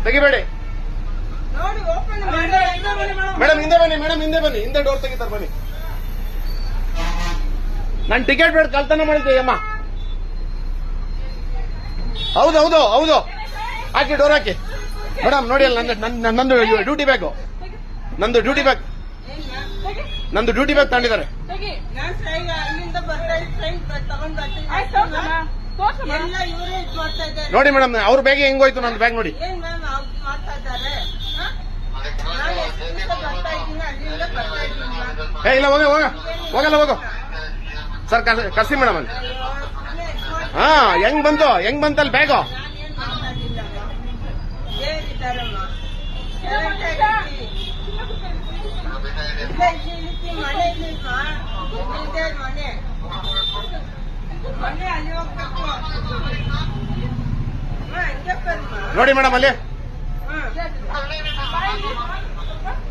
ತೆಗಿಬೇಡಿ madam, ಹಿಂದೆ ಬನ್ನಿ madam, ಹಿಂದೆ ಬನ್ನಿ. ಹಿಂದೆ ಡೋರ್ ತೆಗಿತಾರೆ ಬನ್ನಿ. ನಾನು ಟಿಕೆಟ್ ಬೇಡ ಕಳ್ತನ ಮಾಡಿದ್ದೆ ಅಮ್ಮ. ಹೌದು ಹೌದು ಹೌದು, ಹಾಕಿ ಡೋರ್ ಹಾಕಿ ಮೇಡಮ್. ನೋಡಿ ಅಲ್ಲ, ನಂದು ಡ್ಯೂಟಿ ಬ್ಯಾಗ್, ನಂದು ಡ್ಯೂಟಿ ಬ್ಯಾಗ್, ನಂದು ಡ್ಯೂಟಿ ಬ್ಯಾಗ್ ತಗೊಂಡಿದ್ದಾರೆ. ನೋಡಿ ಮೇಡಮ್, ಅವ್ರ ಬ್ಯಾಗ್ ಹೆಂಗೋಯ್ತು, ನಂದು ಬ್ಯಾಗ್ ನೋಡಿ. ಇಲ್ಲ ಹೋಗಲ್ಲ ಹೋಗೋ ಸರ್, ಕರ್ಸಿ ಮೇಡಮ್ ಅಲ್ಲಿ. ಹಾ, ಹೆಂಗ್ ಬಂತಲ್ಲಿ ಬ್ಯಾಗು? ನೋಡಿ ಮೇಡಮ್ ಅಲ್ಲಿ,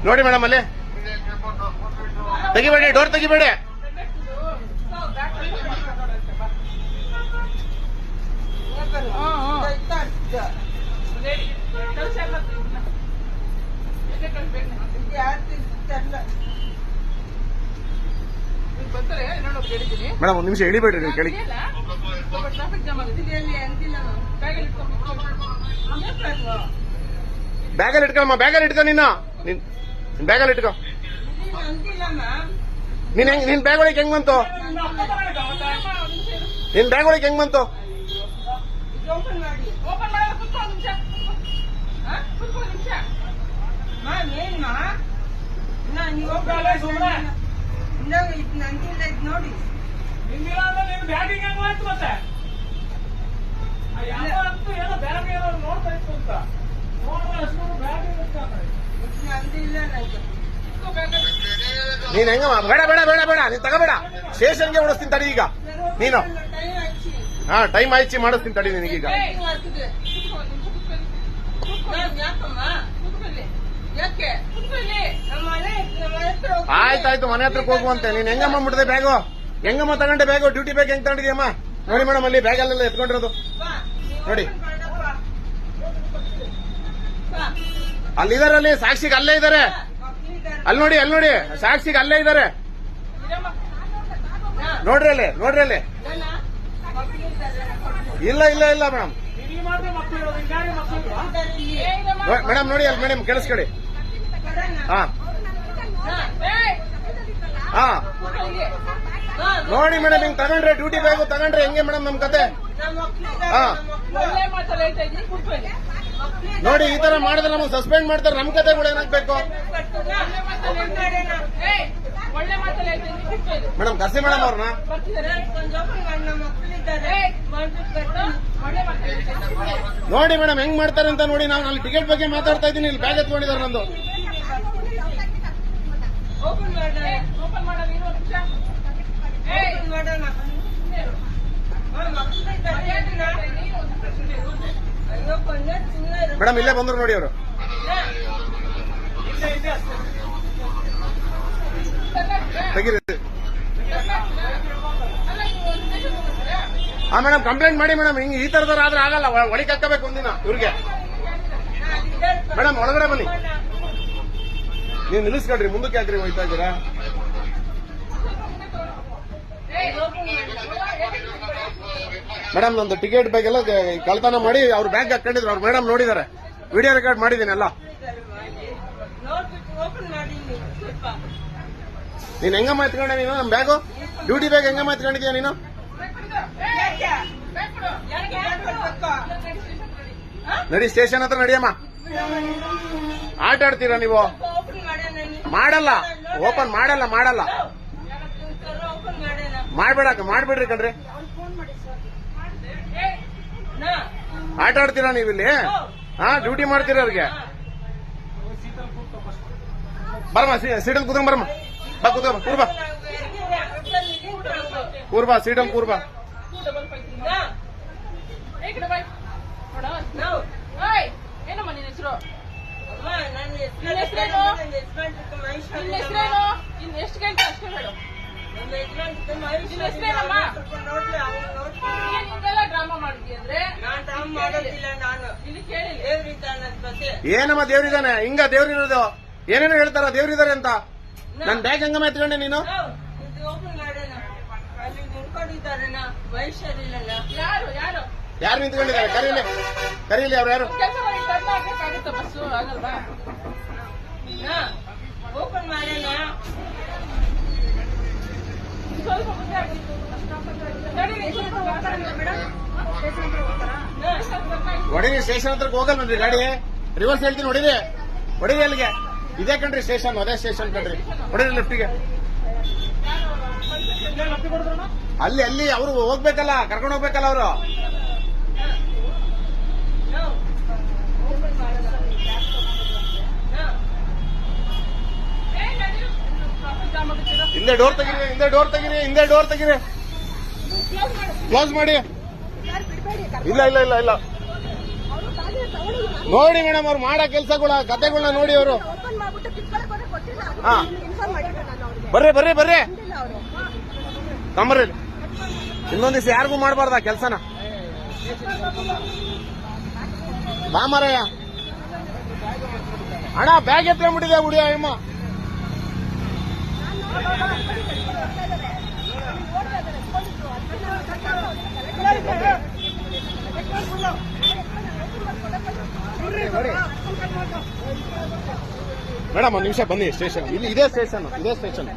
ನೋಡಿ ಮೇಡಮ್ ಅಲ್ಲಿ. ತೆಗಿಬೇಡಿ, ಡೋರ್ ತೆಗಿಬೇಡಿ. ಮೇಡಮ್ ಒಂದು ನಿಮಿಷ ಇಳಿಬೇಡ್ರಿ, ನೀವು ಕೇಳಿ. ಬ್ಯಾಗಲ್ಲಿ ಇಟ್ಕೊಮ್ಮ, ಬ್ಯಾಗಲ್ಲಿ ಇಟ್ಕೊ. ನೀನು ಬ್ಯಾಗಲ್ಲಿ ಇಟ್ಕೊ. ನಿನ್ ಬ್ಯಾಗ್ ಒಳಗೆ ಹೆಂಗ್ ಬಂತು? ನಿನ್ ಬ್ಯಾಗ್ ಒಳಗೆ ಹೆಂಗ್ ಬಂತು? ನೋಡಿ ನೀನ್ ಹೆಂಗ? ಬೇಡ ಬೇಡ ಬೇಡ ಬೇಡ, ನೀನ್ ತಗೋಬೇಡ. ಸ್ಟೇಷನ್ಗೆ ಓಡಿಸ್ತೀನಿ ತಡಿ ಈಗ ನೀನು. ಹಾ, ಟೈಮ್ ಆಯ್ಚಿ ಮಾಡಿಸ್ತೀನಿ ತಡಿ ನಿನಗೀಗ. ಆಯ್ತಾಯ್ತು, ಮನೆ ಹತ್ರಕ್ಕೆ ಹೋಗುವಂತೆ. ನೀನ್ ಹೆಂಗಮ್ಮ ಮುಟ್ಟಿದೆ ಬ್ಯಾಗು? ಹೆಂಗಮ್ಮ ತಗೊಂಡೆ ಬ್ಯಾಗು? ಡ್ಯೂಟಿ ಬ್ಯಾಗ್ ಹೆಂಗ್ ತಗೊಂಡಿದ್ಯಮ್ಮ? ನೋಡಿ ಮೇಡಮ್, ಅಲ್ಲಿ ಬ್ಯಾಗ್ ಅಲ್ಲೆಲ್ಲ ಎತ್ಕೊಂಡಿರೋದು ನೋಡಿ. ಅಲ್ಲಿದ್ದಾರೆ, ಅಲ್ಲಿ ಸಾಕ್ಷಿಗೆ ಅಲ್ಲೇ ಇದ್ದಾರೆ. ಅಲ್ಲಿ ನೋಡಿ, ಅಲ್ಲಿ ನೋಡಿ, ಸಾಕ್ಷಿಗೆ ಅಲ್ಲೇ ಇದ್ದಾರೆ. ನೋಡ್ರಿ ಅಲ್ಲಿ, ನೋಡ್ರಿ ಅಲ್ಲಿ. ಇಲ್ಲ ಇಲ್ಲ ಇಲ್ಲ ಮೇಡಮ್, ಮೇಡಮ್ ನೋಡಿ ಅಲ್ಲಿ. ಮೇಡಮ್ ಕೇಳಿಸ್ಕೊಡಿ. ಹಾ ಹಾ, ನೋಡಿ ಮೇಡಮ್, ಹಿಂಗ್ ತಗೊಂಡ್ರೆ ಡ್ಯೂಟಿ ಬ್ಯಾಗು ತಗೊಂಡ್ರೆ ಹೆಂಗೆ ಮೇಡಮ್ ನಮ್ ಕತೆ? ಹಾ, ನೋಡಿ ಈ ತರ ಮಾಡಿದ್ರೆ ನಮಗೆ ಸಸ್ಪೆಂಡ್ ಮಾಡ್ತಾರೆ. ನಮ್ ಕತೆಗಳು ಏನಾಗ್ಬೇಕು ಮೇಡಮ್? ಕರ್ಸಿ ಮೇಡಮ್ ಅವ್ರನ್ನ. ನೋಡಿ ಮೇಡಮ್ ಹೆಂಗ್ ಮಾಡ್ತಾರೆ ಅಂತ ನೋಡಿ. ನಾವು ಅಲ್ಲಿ ಟಿಕೆಟ್ ಬಗ್ಗೆ ಮಾತಾಡ್ತಾ ಇದ್ದೀನಿ, ಇಲ್ಲಿ ಬ್ಯಾಗ್ ಎತ್ಕೊಂಡಿದ್ದಾರೆ ನಂದು. ಮೇಡಮ್ ಇಲ್ಲೇ ಬಂದ್ರು ನೋಡಿ ಅವರು. ತೆಗೀರಿ. ಹಾ ಮೇಡಮ್, ಕಂಪ್ಲೇಂಟ್ ಮಾಡಿ ಮೇಡಮ್. ಹಿಂಗ್ ಈ ತರದವ್ರು ಆದ್ರೆ ಆಗಲ್ಲ, ಒಳಗೆ ಹಾಕಬೇಕು ಒಂದಿನ ಇವ್ರಿಗೆ. ಮೇಡಮ್ ಒಳಗಡೆ ಬನ್ನಿ. ನೀವು ನಿಲ್ಲಿಸ್ಕೊಡ್ರಿ, ಮುಂದಕ್ಕೆ ಹಾಕ್ರಿ. ಹೋಯ್ತಾ ಇದ್ದೀರಾ ಮೇಡಮ್? ನಂದು ಟಿಕೆಟ್ ಬ್ಯಾಗ್ ಎಲ್ಲ ಕಳ್ತನ ಮಾಡಿ ಅವ್ರ ಬ್ಯಾಗ್ ಹಾಕೊಂಡಿದ್ರು. ಅವ್ರು ಮೇಡಮ್ ನೋಡಿದ್ದಾರೆ, ವಿಡಿಯೋ ರೆಕಾರ್ಡ್ ಮಾಡಿದ್ದೀನಿ ಎಲ್ಲ. ನೀನ್ ಹೆಂಗಮ್ಮ ಎತ್ಕೊಂಡೆ ನೀನು ನಮ್ ಬ್ಯಾಗು? ಡ್ಯೂಟಿ ಬ್ಯಾಗ್ ಹೆಂಗಮ್ಮ ಎತ್ಕೊಂಡಿದ್ಯಾ ನೀನು? ನಡಿ, ಸ್ಟೇಷನ್ ಹತ್ರ ನಡಿಯಮ್ಮ. ಆಟ ಆಡ್ತೀರಾ ನೀವು? ಮಾಡಲ್ಲ, ಓಪನ್ ಮಾಡಲ್ಲ, ಮಾಡಲ್ಲ. ಮಾಡ್ಬೇಡ್ರಿ ಕಣ್ರಿ. ಆಟ ಆಡ್ತೀರಾ ನೀವು ಇಲ್ಲಿ? ಹಾ, ಡ್ಯೂಟಿ ಮಾಡ್ತೀರಾ ಅವ್ರಿಗೆ? ಬರಮ್ಮ, ಸೀಟಲ್ ಕೂತ್ಕೊಂಡ್ ಬರಮ್ಮ. ಬಾ ಕೂತ್ಕೊಂಡ್ ಕೂರ್ಬಾ, ಕೂರ್ಬಾ, ಸೀಟಲ್ ಕೂರ್ಬಾ. ಏನಮ್ಮ ನಿನ್ನ ಹೆಸರು? ಎಷ್ಟು ಗಂಟೆ ಅಷ್ಟೇ ಹೇಳು. ಡ್ರಾಮಾ ಮಾಡಿದ್ವಿ ಅಂದ್ರೆ ಮಾಡೋದಿಲ್ಲ. ನಾನು ಇಲ್ಲಿ ಕೇಳಿ ದೇವ್ರಿದ್ದ ನನ್ನ ಬಸ್ಸೆ ಏನಮ್ಮ ದೇವ್ರಿದಾನೆ ಹಿಂಗ ದೇವ್ರಿರೋದು ಏನೇನೋ ಹೇಳ್ತಾರ ದೇವ್ರಿದಾರೆ ಅಂತ ನನ್ ಬ್ಯಾಗ್ ಹಂಗಮ್ಮ ಎತ್ಕೊಂಡೆ ನೀನು ಓಪನ್ ಮಾಡೋಣ ಅಲ್ಲಿ ನಿಂತ್ಕೊಂಡಿದ್ದಾರಣ್ಣ ವಯಸ್ಸರಿಲ್ಲ ಯಾರು ಯಾರು ಯಾರು ನಿಂತ್ಕೊಂಡಿದ್ದಾರೆ ಕರೀಲಿ ಅವ್ರು ಯಾರು ಕೆಲಸ ಮಾಡಿ ಟರ್ನ್ ಹಾಕಕ್ಕಾಗುತ್ತಾ ಬಸ್ಸು ಆಗಲ್ವಾ ಓಪನ್ ಮಾಡೋಣ ಸ್ವಲ್ಪ ಮುಂದೆ ಆಗಿತ್ತು ಹೊಡಿರಿ ಸ್ಟೇಷನ್ ಹತ್ರಕ್ಕೆ ಹೋಗಲ್ವನ್ರಿ ಗಾಡಿ ರಿವರ್ಸ್ ಹೇಳ್ತೀನಿ ಹೊಡಿರಿ ಅಲ್ಲಿಗೆ ಇದೇ ಕಣ್ರಿ ಸ್ಟೇಷನ್ ಅದೇ ಸ್ಟೇಷನ್ ಕಣ್ರಿ ಹೊಡಿರಿ ಲೆಫ್ಟಿಗೆ ಅಲ್ಲಿ ಅವರು ಹೋಗ್ಬೇಕಲ್ಲ ಕರ್ಕೊಂಡು ಹೋಗ್ಬೇಕಲ್ಲ ಅವರು ಹಿಂದೆ ಡೋರ್ ತೆಗೀರಿ ಕ್ಲೋಸ್ ಮಾಡಿ ಇಲ್ಲ ನೋಡಿ ಮೇಡಮ್ ಅವ್ರು ಮಾಡೋ ಕೆಲ್ಸಗಳ ಕತೆಗಳನ್ನ ನೋಡಿ ಅವರು ಹಾ ಬರ್ರಿ ಕಮ್ಮರ್ರಿ ಇನ್ನೊಂದ್ ದಿವಸ ಯಾರಿಗೂ ಮಾಡಬಾರ್ದ ಕೆಲ್ಸನ ಬಾ ಮಾರಯ್ಯ ಅಣ್ಣ ಬ್ಯಾಗ್ ಎತ್ಕೊಂಡ್ಬಿಟ್ಟಿದೆ ಹುಡಿಯ ಅಮ್ಮ ಮೇಡಮ್ ಒಂದ್ ನಿಮಿಷ ಬನ್ನಿ ಸ್ಟೇಷನ್ ಇಲ್ಲಿ ಇದೇ ಸ್ಟೇಷನ್